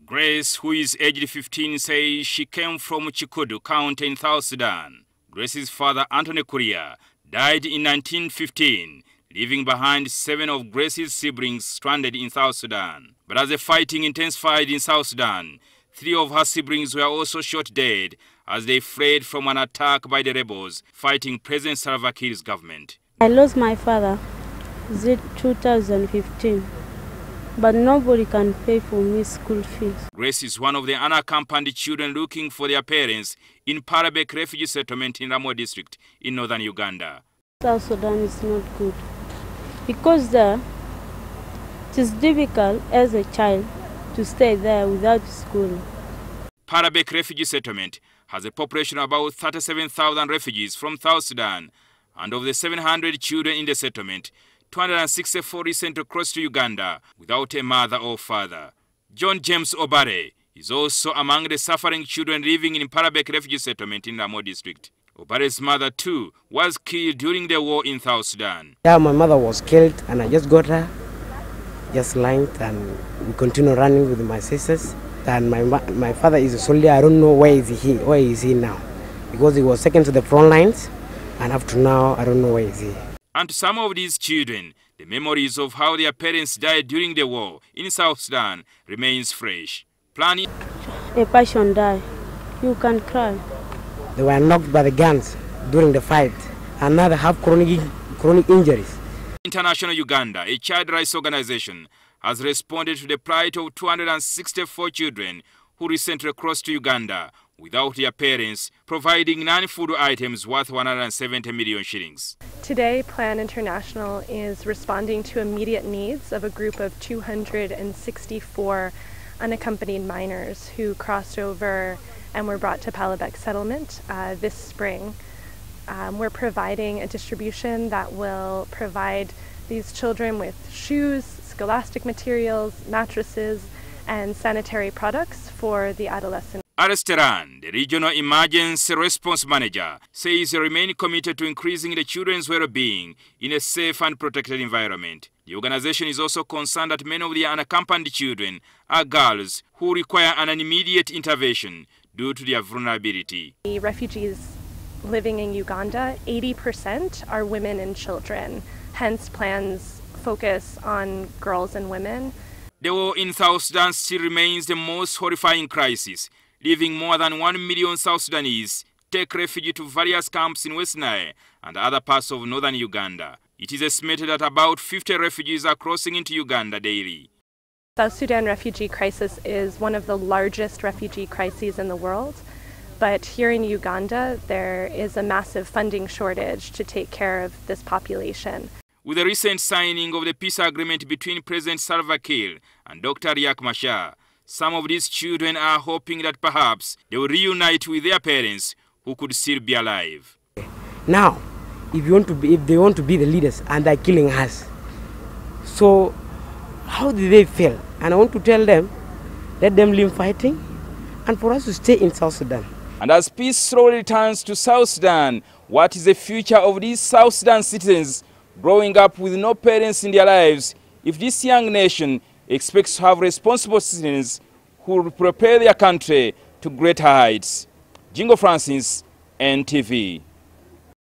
Grace, who is aged 15, says she came from Chikudu County in South Sudan. Grace's father, Anthony Kuria, died in 1915, leaving behind 7 of Grace's siblings stranded in South Sudan. But as the fighting intensified in South Sudan, 3 of her siblings were also shot dead as they fled from an attack by the rebels fighting President Salva Kiir's government. I lost my father in 2015, but nobody can pay for me school fees. Grace is one of the unaccompanied children looking for their parents in Parabek refugee settlement in Ramo district in northern Uganda. South Sudan is not good because there it is difficult as a child to stay there without school. Parabek refugee settlement has a population of about 37,000 refugees from South Sudan, and of the 700 children in the settlement, 264 recently crossed to Uganda without a mother or father. John James Obare is also among the suffering children living in Parabek refugee settlement in Ramo district. Obare's mother too was killed during the war in South Sudan. Yeah, my mother was killed and I just got her, just lying, and we continue running with my sisters. And my father is a soldier. I don't know where is he now, because he was taken to the front lines, and up to now I don't know where is he. And to some of these children, the memories of how their parents died during the war in South Sudan remains fresh. Planning A person died, you can cry. They were knocked by the guns during the fight, and now they have chronic injuries. International Uganda, a child rights organization, has responded to the plight of 264 children who recently crossed to Uganda without their parents, providing non-food items worth 170 million shillings. Today, Plan International is responding to immediate needs of a group of 264 unaccompanied minors who crossed over and were brought to Parabek settlement this spring. We're providing a distribution that will provide these children with shoes, scholastic materials, mattresses, and sanitary products for the adolescent. Aresteran, the regional emergency response manager, says they remain committed to increasing the children's well-being in a safe and protected environment. The organization is also concerned that many of the unaccompanied children are girls who require an immediate intervention due to their vulnerability. The refugees living in Uganda, 80% are women and children, hence Plan's focus on girls and women. The war in South Sudan still remains the most horrifying crisis, leaving more than 1 million South Sudanese take refuge to various camps in West Nile and other parts of northern Uganda. It is estimated that about 50 refugees are crossing into Uganda daily. South Sudan refugee crisis is one of the largest refugee crises in the world, but here in Uganda there is a massive funding shortage to take care of this population. With the recent signing of the peace agreement between President Salva Kiir and Dr. Riek Machar, some of these children are hoping that perhaps they will reunite with their parents who could still be alive. Now, if they want to be the leaders and they're killing us, so how do they feel? And I want to tell them, let them leave fighting and for us to stay in South Sudan. And as peace slowly returns to South Sudan, what is the future of these South Sudan citizens growing up with no parents in their lives if this young nation expects to have responsible citizens who will prepare their country to greater heights? Jingo Francis, NTV.